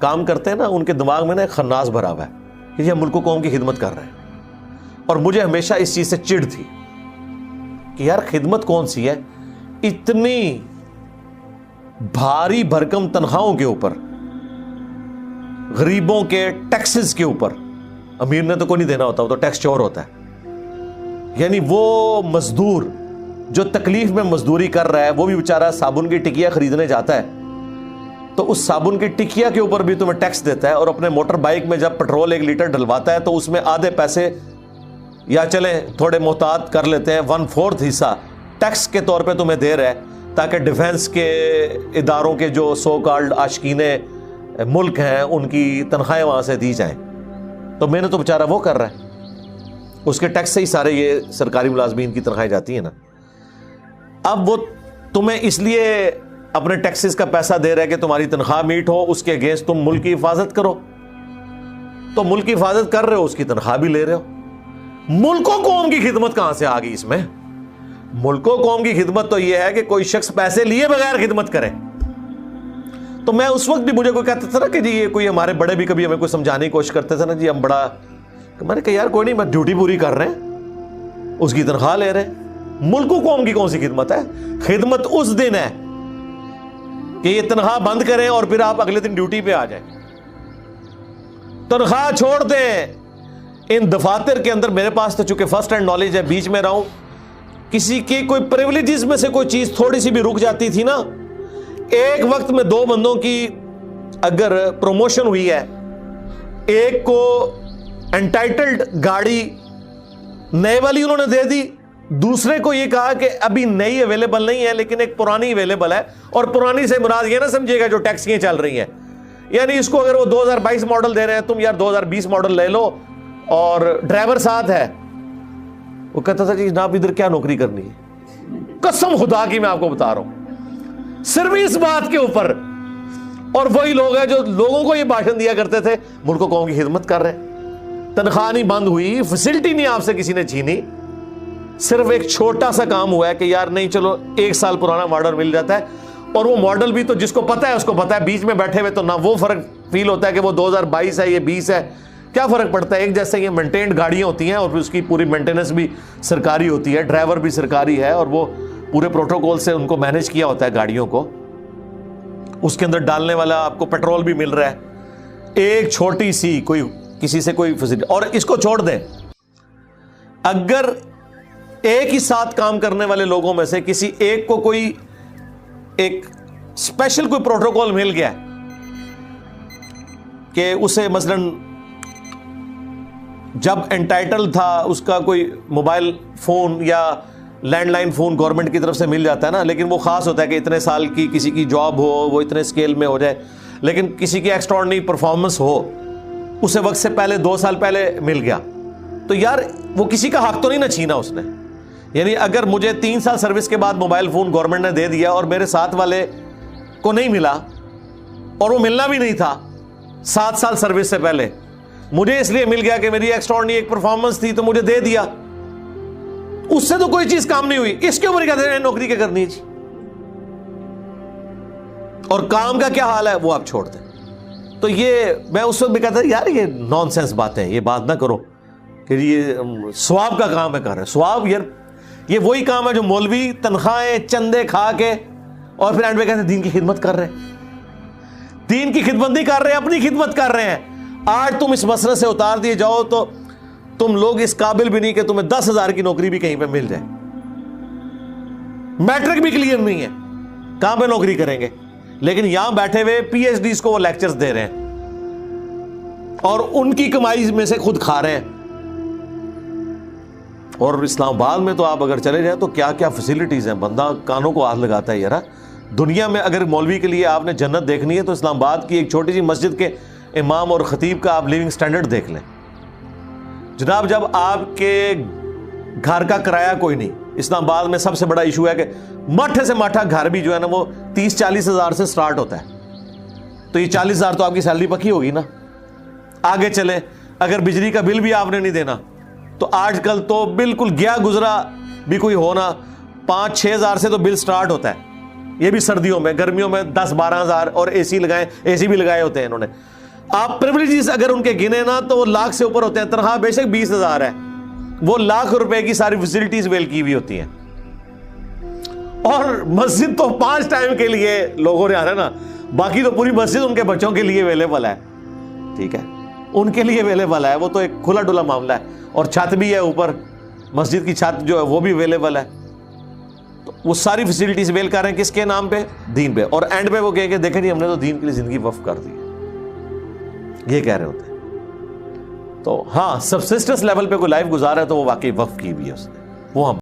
کام کرتے ہیں نا ان کے دماغ میں نا ایک خناس بھرا ہوا ہے کہ یہ ملک و قوم کی خدمت کر رہے ہیں، اور مجھے ہمیشہ اس چیز سے چڑ تھی کہ یار خدمت کون سی ہے، اتنی بھاری بھرکم تنخواہوں کے اوپر، غریبوں کے ٹیکسز کے اوپر، امیر نے تو کوئی نہیں دینا ہوتا، وہ تو ٹیکس چور ہوتا ہے، یعنی وہ مزدور جو تکلیف میں مزدوری کر رہا ہے وہ بھی بیچارہ صابن کی ٹکیا خریدنے جاتا ہے تو اس صابن کی ٹکیا کے اوپر بھی تمہیں ٹیکس دیتا ہے، اور اپنے موٹر بائک میں جب پیٹرول 1 لیٹر ڈلواتا ہے تو اس میں آدھے پیسے یا چلیں تھوڑے محتاط کر لیتے ہیں 1/4 حصہ ٹیکس کے طور پہ تمہیں دے رہا ہے تاکہ ڈیفنس کے اداروں کے جو سو کالڈ عاشقین ملک ہیں ان کی تنخواہیں وہاں سے دی جائیں، تو میں نے تو بیچارہ وہ کر رہا ہے، اس کے ٹیکس سے ہی سارے یہ سرکاری ملازمین کی تنخواہیں جاتی ہیں نا۔ اب وہ تمہیں اس لیے اپنے ٹیکسز کا پیسہ دے رہا ہے کہ تمہاری تنخواہ میٹ ہو، اس کے اگینسٹ تم ملک کی حفاظت کرو، تو ملک کی حفاظت کر رہے ہو، اس کی تنخواہ بھی لے رہے ہو۔ ملک و قوم کی خدمت کہاں سے آ گئی اس میں؟ ملک و قوم کی خدمت تو یہ ہے کہ کوئی شخص پیسے لیے بغیر خدمت کرے۔ تو میں اس وقت بھی مجھے کوئی کہتا تھا نا کہ جی یہ کوئی ہمارے بڑے بھی کبھی ہمیں کوئی سمجھانے کی کوشش کرتے تھے نا جی ہم بڑا، میں نے کہا یار کوئی نہیں، میں ڈیوٹی پوری کر رہے ہیں، اس کی تنخواہ لے رہے ہیں۔ ملک و قوم کی کون سی خدمت ہے؟ خدمت اس دن ہے کہ یہ تنخواہ بند کریں اور پھر آپ اگلے دن ڈیوٹی پہ آ جائیں، تنخواہ چھوڑ دیں۔ ان دفاتر کے اندر میرے پاس تو چونکہ فرسٹ ہینڈ نالج ہے، بیچ میں رہا ہوں، کسی کی کوئی پریولیجز میں سے کوئی چیز تھوڑی سی بھی رک جاتی تھی نا، ایک وقت میں 2 بندوں کی اگر پروموشن ہوئی ہے، ایک کو انٹائٹلڈ گاڑی نئے والی انہوں نے دے دی، دوسرے کو یہ کہا کہ ابھی نئی اویلیبل نہیں ہے لیکن ایک پرانی اویلیبل ہے، اور پرانی سے مراد یہ نہ سمجھے گا جو ٹیکسیاں چل رہی ہیں، یعنی اس کو اگر وہ 2022 ماڈل دے رہے ہیں تم یار 2020 ماڈل لے لو، اور ڈرائیور ساتھ ہے۔ وہ کہتا تھا جی جناب ادھر کیا نوکری کرنی ہے، قسم خدا کی میں آپ کو بتا رہا ہوں، صرف اس بات کے اوپر۔ اور وہی لوگ ہیں جو لوگوں کو یہ بھاشن دیا کرتے تھے ملک و قوم کی خدمت کر رہے ہیں، تنخواہ نہیں بند ہوئی، فیسلٹی نہیں آپ سے کسی نے چھینی، صرف ایک چھوٹا سا کام ہوا ہے کہ یار نہیں چلو 1 سال پرانا ماڈل مل جاتا ہے، اور وہ ماڈل بھی تو جس کو پتا ہے اس کو پتا ہے، بیچ میں بیٹھے ہوئے تو نہ وہ فرق فیل ہوتا ہے کہ وہ 2022 ہے یہ 20 ہے، کیا فرق پڑتا ہے؟ ایک جیسے یہ مینٹینڈ گاڑیاں ہوتی ہیں اور پھر اس کی پوری مینٹیننس بھی سرکاری ہوتی ہے، ڈرائیور بھی سرکاری ہے، اور وہ پورے پروٹوکول سے ان کو مینج کیا ہوتا ہے گاڑیوں کو، اس کے اندر ڈالنے والا آپ کو پیٹرول بھی مل رہا ہے۔ ایک چھوٹی سی کوئی کسی سے کوئی فیسلٹی، اور اس کو چھوڑ دیں، اگر ایک ہی ساتھ کام کرنے والے لوگوں میں سے کسی ایک کو کوئی ایک اسپیشل کوئی پروٹوکول مل گیا کہ اسے مثلاً جب انٹائٹل تھا اس کا کوئی موبائل فون یا لینڈ لائن فون گورنمنٹ کی طرف سے مل جاتا ہے نا، لیکن وہ خاص ہوتا ہے کہ اتنے سال کی کسی کی جاب ہو، وہ اتنے اسکیل میں ہو جائے، لیکن کسی کی ایکسٹراڈنری پرفارمنس ہو، اسے وقت سے پہلے 2 سال پہلے مل گیا، تو یار وہ کسی کا حق تو نہیں نہ چھینا اس نے۔ یعنی اگر مجھے 3 سال سروس کے بعد موبائل فون گورنمنٹ نے دے دیا اور میرے ساتھ والے کو نہیں ملا، اور وہ ملنا بھی نہیں تھا 7 سال سروس سے پہلے، مجھے اس لیے مل گیا کہ میری ایکسٹراڈنری ایک پرفارمنس تھی تو مجھے دے دیا، اس سے تو کوئی چیز کام نہیں ہوئی، اس کے اوپر کہتے ہیں نوکری کیا کرنی ہے جی، اور کام کا کیا حال ہے وہ آپ چھوڑ دیں۔ تو یہ میں اس وقت بھی کہتا تھا یار یہ نان سینس باتیں، یہ بات نہ کرو کہ یہ ثواب کا کام ہے کر رہے ہیں، ثواب یار یہ وہی کام ہے جو مولوی تنخواہیں چندے کھا کے اور پھر اینڈ پہ کہتے ہیں دین کی خدمت کر رہے ہیں۔ دین کی خدمت نہیں کر رہے ہیں، اپنی خدمت کر رہے ہیں۔ آج تم اس مسئلے سے اتار دیے جاؤ تو تم لوگ اس قابل بھی نہیں کہ تمہیں 10,000 کی نوکری بھی کہیں پہ مل جائے، میٹرک بھی کلیئر نہیں ہے، کہاں پہ نوکری کریں گے؟ لیکن یہاں بیٹھے ہوئے پی ایچ ڈیز کو وہ لیکچرز دے رہے ہیں اور ان کی کمائی میں سے خود کھا رہے ہیں۔ اور اسلام آباد میں تو آپ اگر چلے جائیں تو کیا کیا فیسلٹیز ہیں، بندہ کانوں کو ہاتھ لگاتا ہے۔ یار دنیا میں اگر مولوی کے لیے آپ نے جنت دیکھنی ہے تو اسلام آباد کی ایک چھوٹی سی مسجد کے امام اور خطیب کا آپ لیونگ سٹینڈرڈ دیکھ لیں جناب۔ جب آپ کے گھر کا کرایہ کوئی نہیں، اسلام آباد میں سب سے بڑا ایشو ہے کہ مٹھے سے مٹھا گھر بھی جو ہے نا وہ 30-40 ہزار سے سٹارٹ ہوتا ہے، تو یہ 40 ہزار تو آپ کی سیلری پکی ہوگی نا۔ آگے چلیں، اگر بجلی کا بل بھی آپ نے نہیں دینا تو آج کل تو بالکل گیا گزرا بھی کوئی ہونا 5-6 ہزار سے تو بل سٹارٹ ہوتا ہے، یہ بھی سردیوں میں، گرمیوں میں 10-12 ہزار، اور اے سی لگائے، اے سی بھی لگائے ہوتے ہیں انہوں نے. آپ پریولیجز اگر ان کے گنے نا تو وہ لاکھ سے اوپر ہوتے ہیں. تنخواہ بے شک 20,000 ہے، وہ لاکھ روپے کی ساری فیسلٹیز ویل کی ہوئی ہوتی ہیں. اور مسجد تو 5 ٹائم کے لیے لوگوں نے آنا نا، باقی تو پوری مسجد ان کے بچوں کے لیے اویلیبل ہے. ٹھیک ہے، ان کے لیے اویلیبل ہے، وہ تو ایک کھلا ڈلا معاملہ ہے. اور چھت بھی ہے اوپر، مسجد کی چھت جو ہے وہ بھی اویلیبل ہے. تو وہ ساری فیسلٹیز ویل کر رہے ہیں کس کے نام پہ؟ دین پہ. اور اینڈ پہ وہ کہیں کہ دیکھیں جی ہم نے تو دین کے لیے زندگی وقف کر دی ہے، یہ کہہ رہے ہوتے ہیں. تو ہاں سبسسٹنس لیول پہ کوئی لائف گزارا ہے تو وہ واقعی وقف کی بھی ہے اس نے، وہ ہم